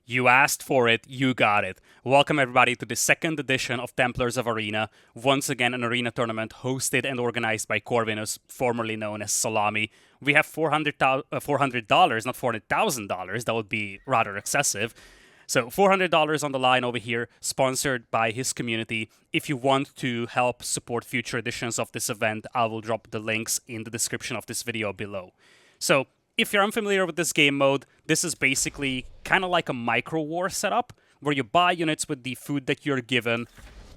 You asked for it, you got it. Welcome everybody to the second edition of Templars of Arena. Once again, an arena tournament hosted and organized by Corvinus, formerly known as Salami. We have $400, not $400,000. That would be rather excessive. So $400 on the line over here, sponsored by his community. If you want to help support future editions of this event, I will drop the links in the description of this video below. So if you're unfamiliar with this game mode, this is basically kind of like a micro war setup where you buy units with the food that you're given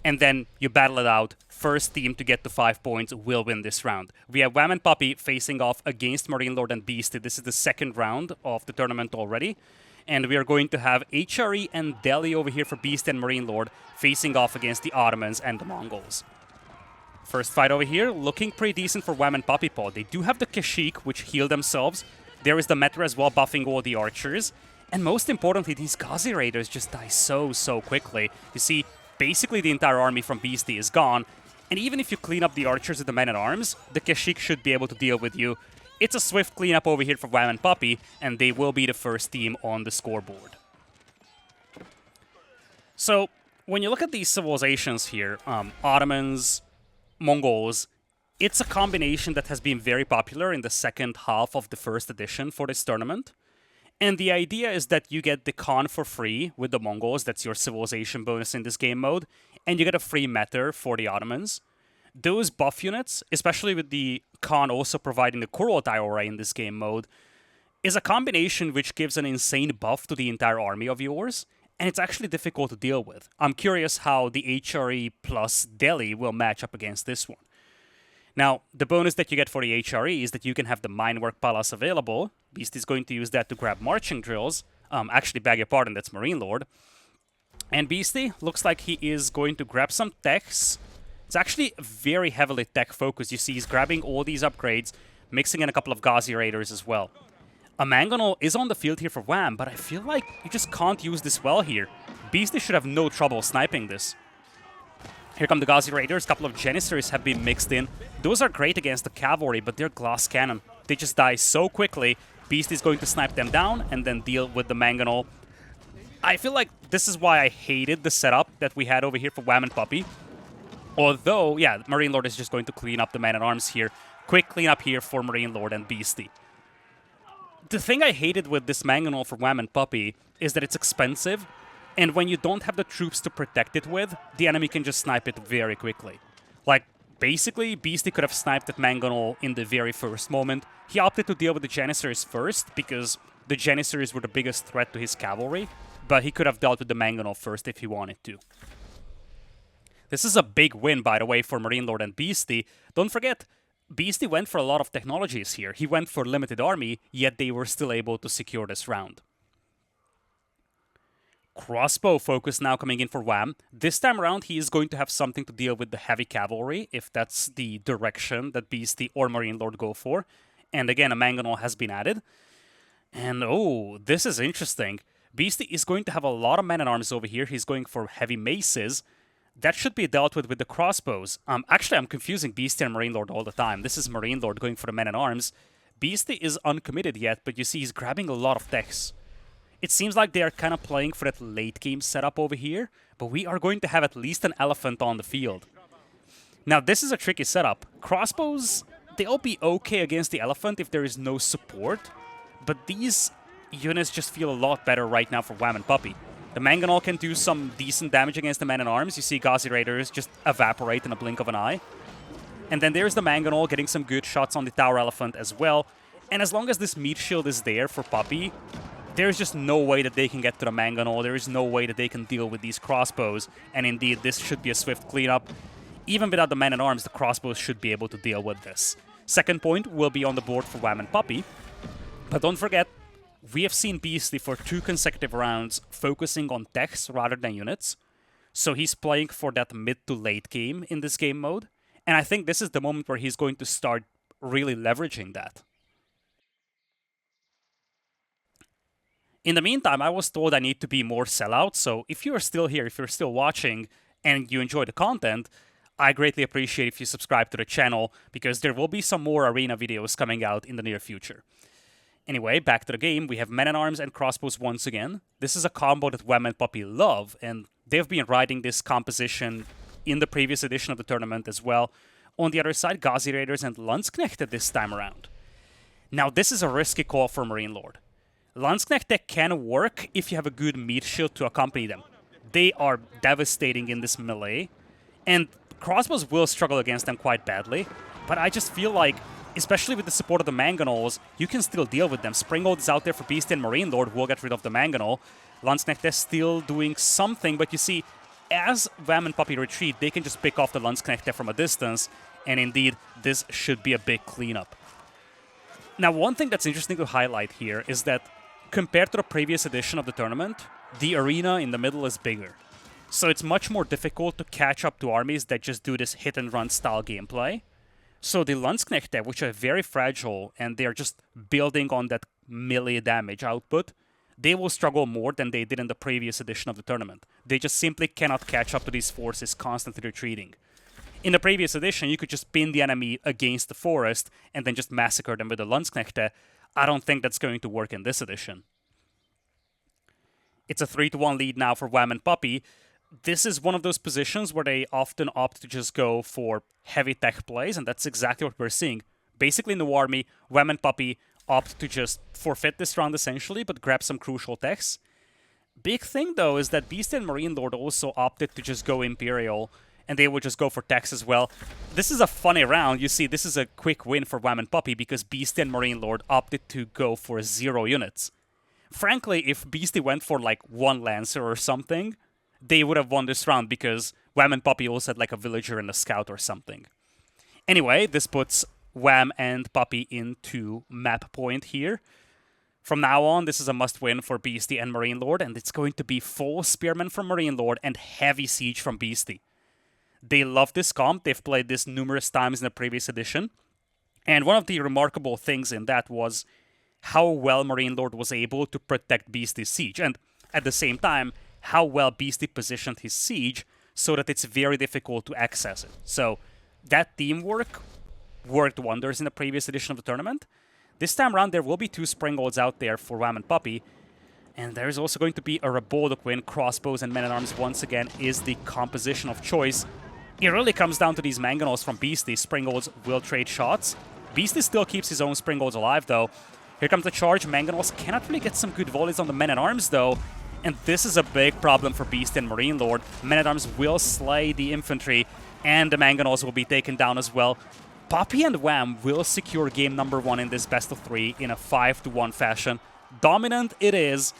and then you battle it out. First team to get to 5 points will win this round. We have Wam and Puppy facing off against MarineLord and Beasty. This is the second round of the tournament already. And we are going to have HRE and Delhi over here for Beasty and MarineLord facing off against the Ottomans and the Mongols. First fight over here, looking pretty decent for Wam and PuppyPaw. They do have the Kashyyyk, which heal themselves. There is the Metra as well, buffing all the archers. And most importantly, these Ghazi Raiders just die so quickly. You see, basically the entire army from Beasty is gone. And even if you clean up the archers with the men-at-arms, the Kashyyyk should be able to deal with you. It's a swift cleanup over here for Wam and Puppy, and they will be the first team on the scoreboard. So, when you look at these civilizations here, Ottomans, Mongols, it's a combination that has been very popular in the second half of the first edition for this tournament. And the idea is that you get the Khan for free with the Mongols, that's your civilization bonus in this game mode, and you get a free Meter for the Ottomans. Those buff units, especially with the Khan also providing the Kurultai aura in this game mode, is a combination which gives an insane buff to the entire army of yours, and it's actually difficult to deal with. I'm curious how the HRE plus Delhi will match up against this one. Now, the bonus that you get for the HRE is that you can have the Minework Palace available. Beast is going to use that to grab marching drills. Actually, beg your pardon, that's MarineLord. And Beasty looks like he is going to grab some techs. It's actually very heavily tech-focused. You see he's grabbing all these upgrades, mixing in a couple of Ghazi Raiders as well. A Mangonel is on the field here for Wam, but I feel like you just can't use this well here. Beasty should have no trouble sniping this. Here come the Ghazi Raiders. A couple of Janissaries have been mixed in. Those are great against the cavalry, but they're glass cannon. They just die so quickly. Beast is going to snipe them down and then deal with the Mangonel. I feel like this is why I hated the setup that we had over here for Wam and Puppy. Although, yeah, MarineLord is just going to clean up the man-at-arms here. Quick cleanup here for MarineLord and Beasty. The thing I hated with this Mangonel for Wam and Puppy is that it's expensive. And when you don't have the troops to protect it with, the enemy can just snipe it very quickly. Like, basically, Beasty could have sniped that Mangonel in the very first moment. He opted to deal with the Janissaries first, because the Janissaries were the biggest threat to his cavalry, but he could have dealt with the Mangonel first if he wanted to. This is a big win, by the way, for MarineLord and Beasty. Don't forget, Beasty went for a lot of technologies here. He went for limited army, yet they were still able to secure this round. Crossbow focus now coming in for Wam. This time around, he is going to have something to deal with the heavy cavalry, if that's the direction that Beasty or MarineLord go for. And again, a Mangonel has been added. And oh, this is interesting. Beasty is going to have a lot of men-at-arms over here. He's going for heavy maces. That should be dealt with the crossbows. Actually, I'm confusing Beasty and MarineLord all the time. This is MarineLord going for the men-at-arms. Beasty is uncommitted yet, but you see he's grabbing a lot of techs. It seems like they are kind of playing for that late game setup over here, but we are going to have at least an elephant on the field. Now, this is a tricky setup. Crossbows, they'll be okay against the elephant if there is no support, but these units just feel a lot better right now for Wam and Puppy. The Mangonel can do some decent damage against the men-at-arms. You see Ghazi Raiders just evaporate in a blink of an eye. And then there's the Mangonel getting some good shots on the Tower Elephant as well. And as long as this meat shield is there for Puppy, there's just no way that they can get to the Mangonel. There is no way that they can deal with these crossbows. And indeed, this should be a swift cleanup. Even without the men-at-arms, the crossbows should be able to deal with this. Second point will be on the board for Wam and Puppy. But don't forget, we have seen Beasty for 2 consecutive rounds focusing on techs rather than units. So he's playing for that mid to late game in this game mode. And I think this is the moment where he's going to start really leveraging that. In the meantime, I was told I need to be more sellout, so if you're still here, if you're still watching, and you enjoy the content, I greatly appreciate if you subscribe to the channel, because there will be some more arena videos coming out in the near future. Anyway, back to the game. We have men-at-arms and crossbows once again. This is a combo that Wam and Puppy love, and they've been riding this composition in the previous edition of the tournament as well. On the other side, Gazi Raiders and Landsknechte this time around. Now, this is a risky call for MarineLord. Landsknechte can work if you have a good meat shield to accompany them. They are devastating in this melee, and crossbows will struggle against them quite badly, but I just feel like, especially with the support of the Mangonels, you can still deal with them. Springald is out there for Beasty and MarineLord, who will get rid of the Mangonel. Landsknecht is still doing something, but you see, as Wam and Puppy retreat, they can just pick off the Landsknecht from a distance, and indeed, this should be a big cleanup. Now, one thing that's interesting to highlight here is that compared to the previous edition of the tournament, the arena in the middle is bigger. So it's much more difficult to catch up to armies that just do this hit-and-run style gameplay. So the Landsknechte, which are very fragile, and they're just building on that melee damage output, they will struggle more than they did in the previous edition of the tournament. They just simply cannot catch up to these forces constantly retreating. In the previous edition, you could just pin the enemy against the forest and then just massacre them with the Landsknechte. I don't think that's going to work in this edition. It's a 3-1 lead now for Wam and Puppy. This is one of those positions where they often opt to just go for heavy tech plays, and that's exactly what we're seeing. Basically, in the army, Wam and Puppy opt to just forfeit this round essentially, but grab some crucial techs. Big thing, though, is that Beasty and MarineLord also opted to just go Imperial, and they would just go for techs as well. This is a funny round. You see, this is a quick win for Wam and Puppy because Beasty and MarineLord opted to go for 0 units. Frankly, if Beasty went for like 1 Lancer or something, they would have won this round because Wam and Puppy also had like a Villager and a Scout or something. Anyway, this puts Wam and Puppy into map point here. From now on, this is a must-win for Beasty and MarineLord, and it's going to be full Spearman from MarineLord and heavy Siege from Beasty. They love this comp. They've played this numerous times in the previous edition. And one of the remarkable things in that was how well MarineLord was able to protect Beasty's Siege, and at the same time, how well Beasty positioned his Siege so that it's very difficult to access it. So that teamwork worked wonders in the previous edition of the tournament. This time around, there will be 2 Springolds out there for Wam and Puppy, and there's also going to be a Raboldic win. Crossbows and men-at-arms once again is the composition of choice. It really comes down to these Mangonels from Beasty. Springolds will trade shots. Beasty still keeps his own Springolds alive, though. Here comes the charge. Mangonels cannot really get some good volleys on the men-at-arms, though. And this is a big problem for Beasty and MarineLord. Men-at-arms will slay the infantry, and the Mangonels will be taken down as well. Puppy and Wam will secure game number 1 in this best of 3 in a 5-1 fashion. Dominant it is.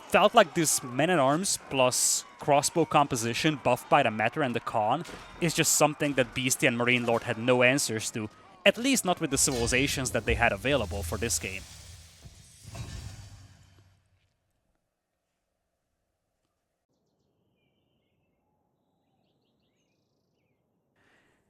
Felt like this men-at-arms plus crossbow composition buffed by the Matter and the Khan is just something that Beasty and MarineLord had no answers to. At least not with the civilizations that they had available for this game.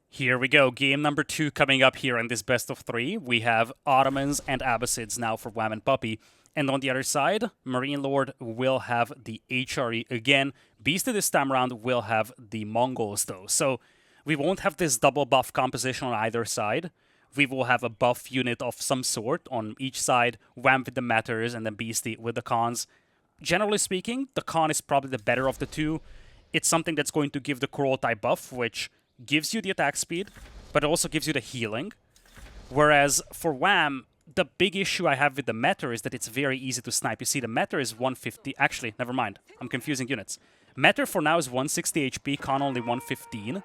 Here we go, game number 2 coming up here in this best of 3. We have Ottomans and Abbasids now for Wam and Puppy. And on the other side, MarineLord will have the HRE again. Beasty this time around will have the Mongols though. So we won't have this double buff composition on either side. We will have a buff unit of some sort on each side. Wam with the Matters and then Beasty with the Khans. Generally speaking, the Khan is probably the better of the two. It's something that's going to give the Kurultai buff, which gives you the attack speed, but it also gives you the healing. Whereas for Wam, the big issue I have with the Matter is that it's very easy to snipe. You see, the Matter is 150. Actually, never mind. I'm confusing units. Matter for now is 160 HP, Khan only 115.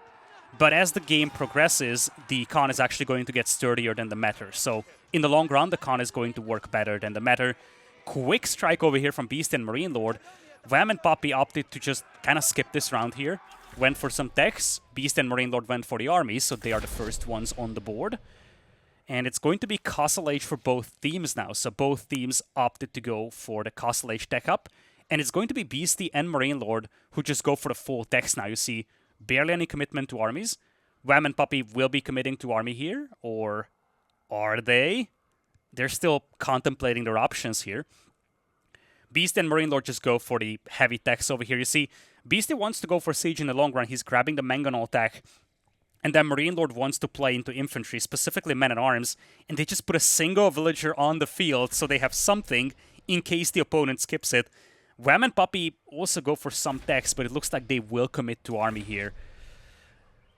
But as the game progresses, the Khan is actually going to get sturdier than the Matter. So in the long run, the Khan is going to work better than the Matter. Quick strike over here from Beasty and MarineLord. Wam and Puppy opted to just kind of skip this round here. Went for some techs. Beasty and MarineLord went for the armies, so they are the first ones on the board. And it's going to be Castle Age for both teams now. So both teams opted to go for the Castle Age tech up. And it's going to be Beasty and MarineLord who just go for the full techs now. You see, barely any commitment to armies. Wam and Puppy will be committing to army here, or are they? They're still contemplating their options here. Beasty and MarineLord just go for the heavy techs over here. You see, Beasty wants to go for siege in the long run. He's grabbing the Mangonel tech. And then MarineLord wants to play into infantry, specifically men-at-arms, and they just put a single villager on the field so they have something in case the opponent skips it. Wam and Puppy also go for some techs, but it looks like they will commit to army here.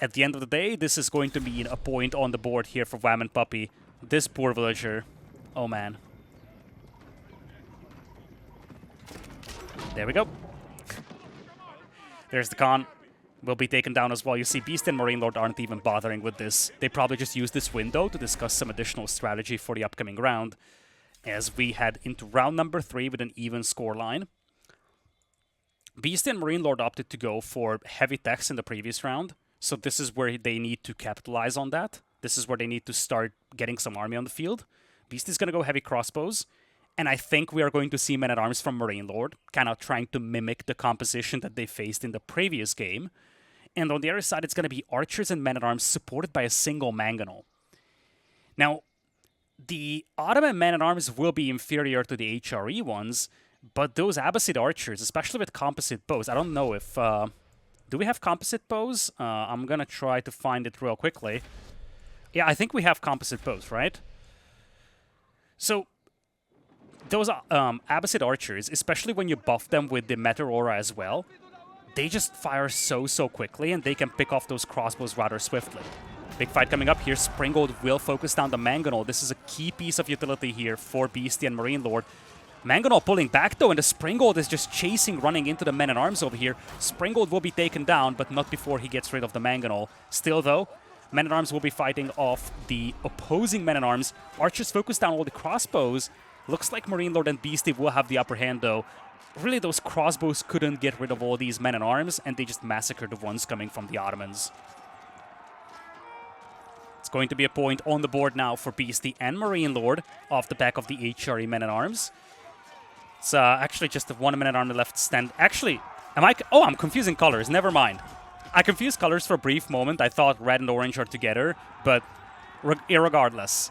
At the end of the day, this is going to mean a point on the board here for Wam and Puppy. This poor villager. Oh, man. There we go. There's the con. Will be taken down as well. You see, Beasty and MarineLord aren't even bothering with this. They probably just use this window to discuss some additional strategy for the upcoming round, as we head into round number 3 with an even scoreline. Beasty and MarineLord opted to go for heavy techs in the previous round, so this is where they need to capitalize on that. This is where they need to start getting some army on the field. Beasty's going to go heavy crossbows, and I think we are going to see men-at-arms from MarineLord, kind of trying to mimic the composition that they faced in the previous game. And on the other side, it's going to be archers and men-at-arms supported by a single mangonel. Now, the Ottoman men-at-arms will be inferior to the HRE ones, but those Abbasid archers, especially with composite bows, I don't know if... do we have composite bows? I'm going to try to find it real quickly. Yeah, I think we have composite bows, right? So, those Abbasid archers, especially when you buff them with the Meteor Aura as well, they just fire so quickly, and they can pick off those crossbows rather swiftly. Big fight coming up here. Springald will focus down the Mangonel. This is a key piece of utility here for Beasty and MarineLord. Mangonel pulling back, though, and the Springald is just chasing, running into the men-at-arms over here. Springald will be taken down, but not before he gets rid of the Mangonel. Still, though, men-at-arms will be fighting off the opposing men-at-arms. Archers focus down all the crossbows. Looks like MarineLord and Beasty will have the upper hand, though. Really, those crossbows couldn't get rid of all these men-at-arms, and they just massacred the ones coming from the Ottomans. It's going to be a point on the board now for Beasty and MarineLord off the back of the HRE men-at-arms. It's actually just the one men-at-army left stand. Actually, oh, I'm confusing colors. Never mind. I confused colors for a brief moment. I thought red and orange are together, but irregardless.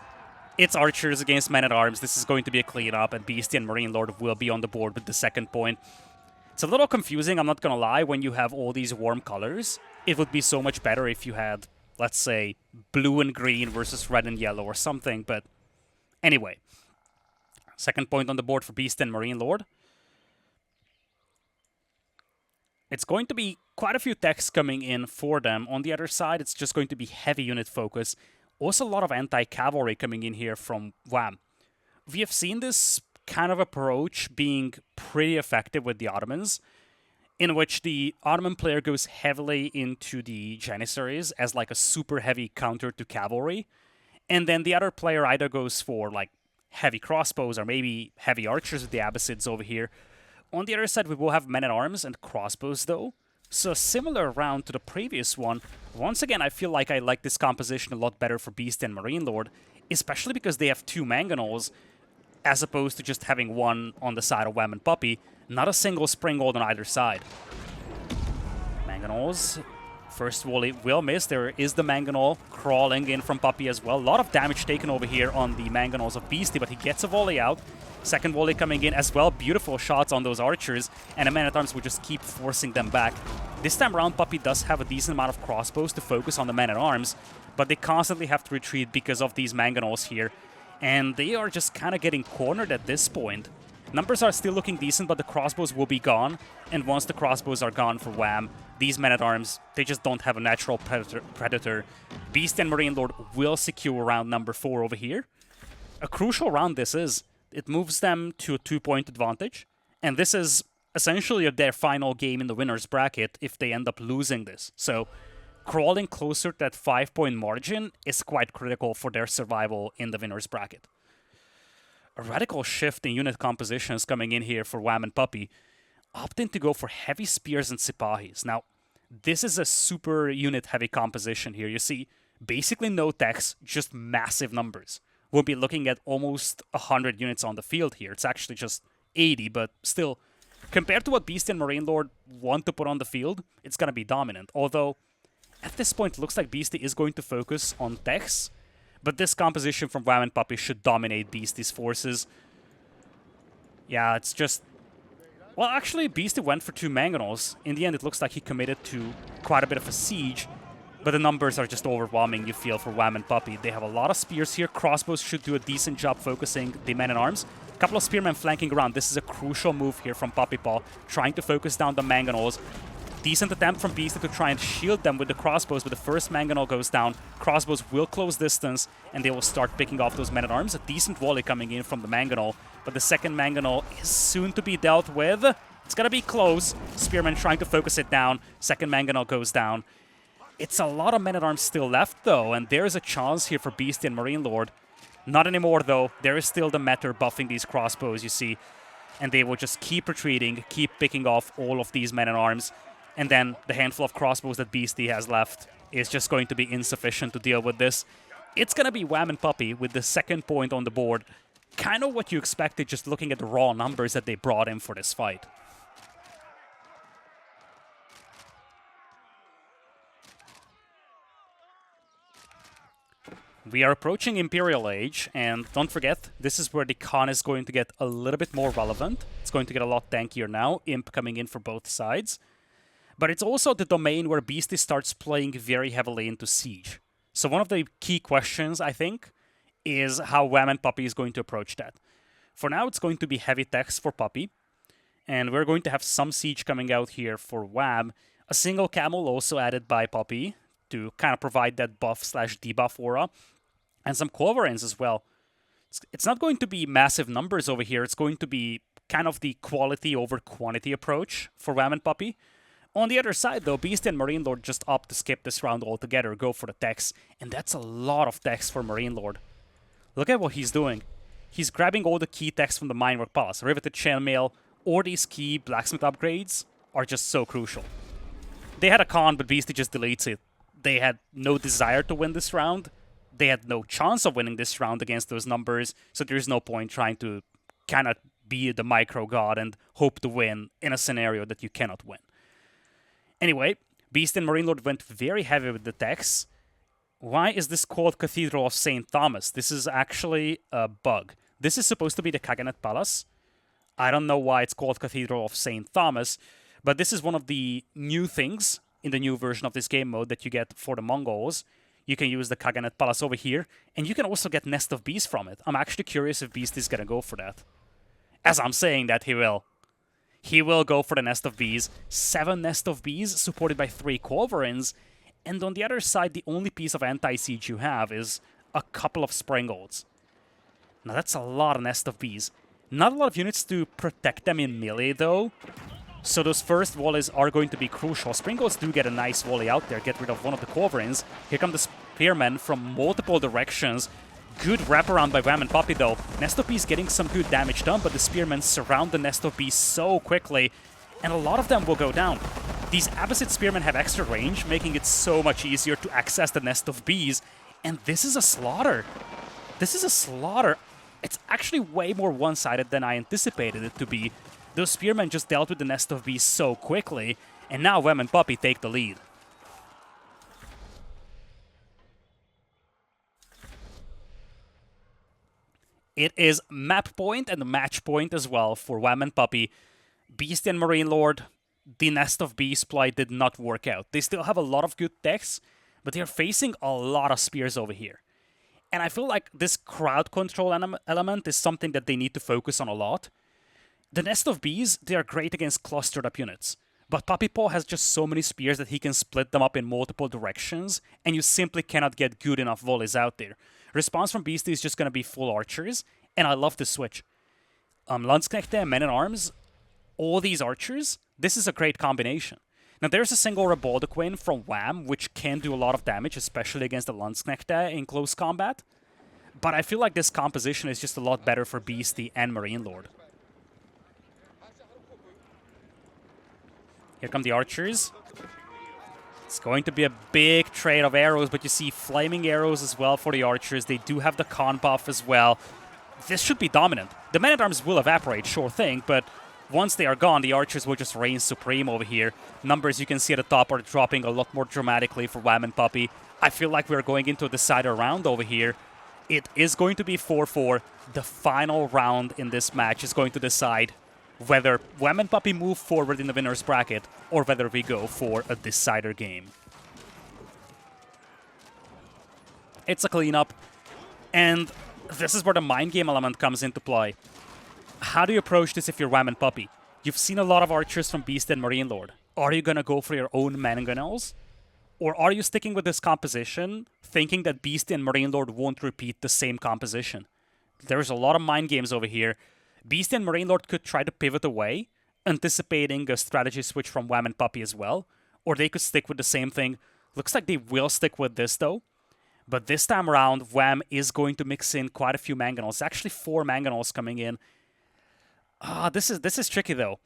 It's archers against men-at-arms. This is going to be a cleanup, and Beasty and MarineLord will be on the board with the second point. It's a little confusing, I'm not gonna lie, when you have all these warm colors. It would be so much better if you had, let's say, blue and green versus red and yellow or something, but anyway. Second point on the board for Beasty and MarineLord. It's going to be quite a few techs coming in for them. On the other side, it's just going to be heavy unit focus. Also a lot of anti-cavalry coming in here from Wam. We have seen this kind of approach being pretty effective with the Ottomans, in which the Ottoman player goes heavily into the Janissaries as like a super heavy counter to cavalry, and then the other player either goes for like heavy crossbows or maybe heavy archers with the Abbasids over here. On the other side, we will have men-at-arms and crossbows, though. So similar round to the previous one. Once again, I feel like I like this composition a lot better for Beasty and MarineLord, especially because they have two mangonels, as opposed to just having one on the side of Wam and Puppy. Not a single Springald on either side. Mangonels. First volley will miss. There is the Mangonel crawling in from Puppy as well. A lot of damage taken over here on the Mangonels of Beasty, but he gets a volley out. Second volley coming in as well. Beautiful shots on those archers, and the men-at-arms will just keep forcing them back. This time around, Puppy does have a decent amount of crossbows to focus on the men-at-arms, but they constantly have to retreat because of these Mangonels here, and they are just kind of getting cornered at this point. Numbers are still looking decent, but the crossbows will be gone, and once the crossbows are gone for Wam, these men-at-arms, they just don't have a natural predator. Beasty and MarineLord will secure round number 4 over here. A crucial round this is. It moves them to a 2-point advantage, and this is essentially their final game in the winner's bracket if they end up losing this. So crawling closer to that 5-point margin is quite critical for their survival in the winner's bracket. A radical shift in unit composition is coming in here for Wam and Puppy, opting to go for heavy spears and Sipahis. Now, this is a super unit-heavy composition here. You see, basically no techs, just massive numbers. We'll be looking at almost 100 units on the field here. It's actually just 80, but still, compared to what Beasty and MarineLord want to put on the field, it's going to be dominant. Although, at this point, it looks like Beasty is going to focus on techs, but this composition from Wam and Puppy should dominate Beasty's forces. Yeah, it's just... Well, actually, Beasty went for 2 mangonels. In the end, it looks like he committed to quite a bit of a siege. but the numbers are just overwhelming, you feel, for Wam and Puppy. They have a lot of spears here. Crossbows should do a decent job focusing the men-at-arms. A couple of spearmen flanking around. This is a crucial move here from PuppyPaw, trying to focus down the Mangonels. Decent attempt from Beasty to try and shield them with the crossbows, but the first Mangonel goes down. Crossbows will close distance, and they will start picking off those men-at-arms. A decent volley coming in from the Mangonel, but the second Mangonel is soon to be dealt with. It's gonna be close. Spearmen trying to focus it down. Second Mangonel goes down. It's a lot of men-at-arms still left, though, and there is a chance here for Beasty and MarineLord. Not anymore, though. There is still the Meter buffing these crossbows, you see. And they will just keep retreating, keep picking off all of these men-at-arms. And then the handful of crossbows that Beasty has left is just going to be insufficient to deal with this. It's going to be Wam and Puppy with the second point on the board. Kind of what you expected just looking at the raw numbers that they brought in for this fight. We are approaching Imperial Age, and don't forget, this is where the Khan is going to get a little bit more relevant. It's going to get a lot tankier now, Imp coming in for both sides. But it's also the domain where Beasty starts playing very heavily into Siege. So one of the key questions, I think, is how Wam and Puppy is going to approach that. For now, it's going to be heavy text for Puppy, and we're going to have some Siege coming out here for Wam. A single Camel also added by Puppy to kind of provide that buff/debuff aura. And some Culverins as well. It's not going to be massive numbers over here. It's going to be kind of the quality over quantity approach for Wam and Puppy. On the other side, though, Beasty and MarineLord just opt to skip this round altogether, go for the techs. And that's a lot of techs for MarineLord. Look at what he's doing. He's grabbing all the key techs from the Minework Palace. Riveted Chainmail or these key blacksmith upgrades are just so crucial. They had a con, but Beasty just deletes it. They had no desire to win this round. They had no chance of winning this round against those numbers, so there's no point trying to kind of be the micro god and hope to win in a scenario that you cannot win. Anyway, Beasty and MarineLord went very heavy with the techs. Why is this called Cathedral of St. Thomas? This is actually a bug. This is supposed to be the Kaganet Palace. I don't know why it's called Cathedral of St. Thomas, but this is one of the new things in the new version of this game mode that you get for the Mongols. You can use the Kaganet Palace over here, and you can also get Nest of Bees from it. I'm actually curious if Beast is gonna go for that. As I'm saying that, he will. He will go for the Nest of Bees. 7 Nest of Bees, supported by 3 Culverins, and on the other side, the only piece of anti-siege you have is a couple of Springolds. Now that's a lot of Nest of Bees. Not a lot of units to protect them in melee, though. So those first volleys are going to be crucial. Springolds do get a nice volley out there, get rid of one of the Culverins. Here come the Spearmen from multiple directions. Good wraparound by Wam and Puppy, though. Nest of Bees getting some good damage done, but the Spearmen surround the Nest of Bees so quickly, and a lot of them will go down. These Abbasid Spearmen have extra range, making it so much easier to access the Nest of Bees, and this is a slaughter. This is a slaughter. It's actually way more one-sided than I anticipated it to be. Those Spearmen just dealt with the Nest of Bees so quickly, and now Wam and Puppy take the lead. It is map point and match point as well for Wam and Puppy. Beasty and MarineLord, the Nest of Bees play did not work out. They still have a lot of good techs, but they are facing a lot of spears over here. And I feel like this crowd control element is something that they need to focus on a lot. The Nest of Bees, they are great against clustered up units, but PuppyPaw has just so many spears that he can split them up in multiple directions, and you simply cannot get good enough volleys out there. Response from Beasty is just going to be full archers, and I love this switch. Landsknechte, Men-at-Arms, all these archers, this is a great combination. Now there's a single Rebaldequin from Wam, which can do a lot of damage, especially against the Landsknechte in close combat, but I feel like this composition is just a lot better for Beasty and MarineLord. Here come the archers. It's going to be a big trade of arrows, but you see flaming arrows as well for the archers. They do have the con buff as well. This should be dominant. The men-at-arms will evaporate, sure thing, but once they are gone, the archers will just reign supreme over here. Numbers you can see at the top are dropping a lot more dramatically for Wam and Puppy. I feel like we're going into a decider round over here. It is going to be 4-4. The final round in this match is going to decide whether Wam and Puppy move forward in the winner's bracket or whether we go for a decider game. It's a cleanup. And this is where the mind game element comes into play. How do you approach this if you're Wam and Puppy? You've seen a lot of archers from Beasty and MarineLord. Are you gonna go for your own mangonels? Or are you sticking with this composition, thinking that Beasty and MarineLord won't repeat the same composition? There's a lot of mind games over here. Beasty and MarineLord could try to pivot away, anticipating a strategy switch from Wam and Puppy as well. Or they could stick with the same thing. Looks like they will stick with this though. But this time around, Wam is going to mix in quite a few mangonels. Actually 4 mangonels coming in. This is tricky though.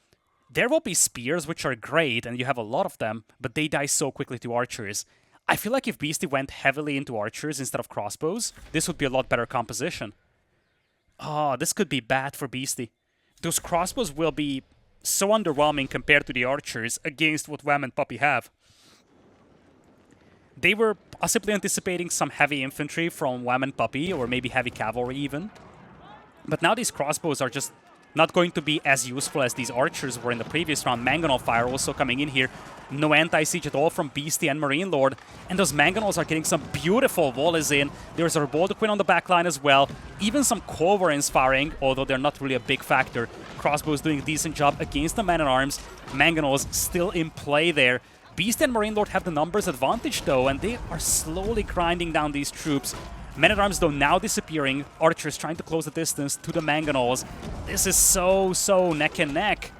There will be spears, which are great, and you have a lot of them, but they die so quickly to archers. I feel like if Beasty went heavily into archers instead of crossbows, this would be a lot better composition. This could be bad for Beasty. Those crossbows will be so underwhelming compared to the archers against what Wam and Puppy have. They were possibly anticipating some heavy infantry from Wam and Puppy, or maybe heavy cavalry even. But now these crossbows are just not going to be as useful as these archers were in the previous round. Mangonel fire also coming in here. No anti-siege at all from Beasty and MarineLord. And those mangonels are getting some beautiful volleys in. There's a Revolted Queen on the backline as well. Even some culverins firing, although they're not really a big factor. Crossbows doing a decent job against the man-at-arms. Mangonels still in play there. Beasty and MarineLord have the numbers advantage though, and they are slowly grinding down these troops. Men-at-Arms, though, now disappearing. Archers trying to close the distance to the mangonels. This is so neck and neck.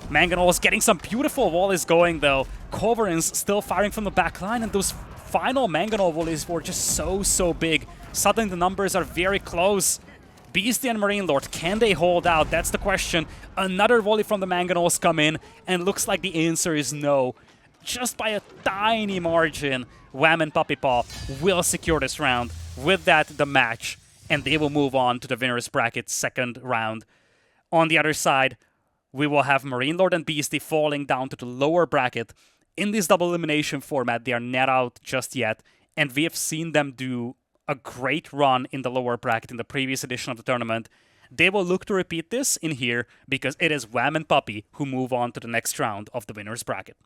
Mangonels getting some beautiful volleys going, though. Culverins still firing from the back line, and those final mangonel volleys were just so big. Suddenly the numbers are very close. Beasty and MarineLord, can they hold out? That's the question. Another volley from the mangonels come in, and looks like the answer is no. Just by a tiny margin, Wam and PuppyPaw will secure this round. With that, the match, and they will move on to the winner's bracket second round. On the other side, we will have MarineLord and Beasty falling down to the lower bracket. In this double elimination format, they are not out just yet, and we have seen them do a great run in the lower bracket in the previous edition of the tournament. They will look to repeat this in here because it is Wam and Puppy who move on to the next round of the winner's bracket.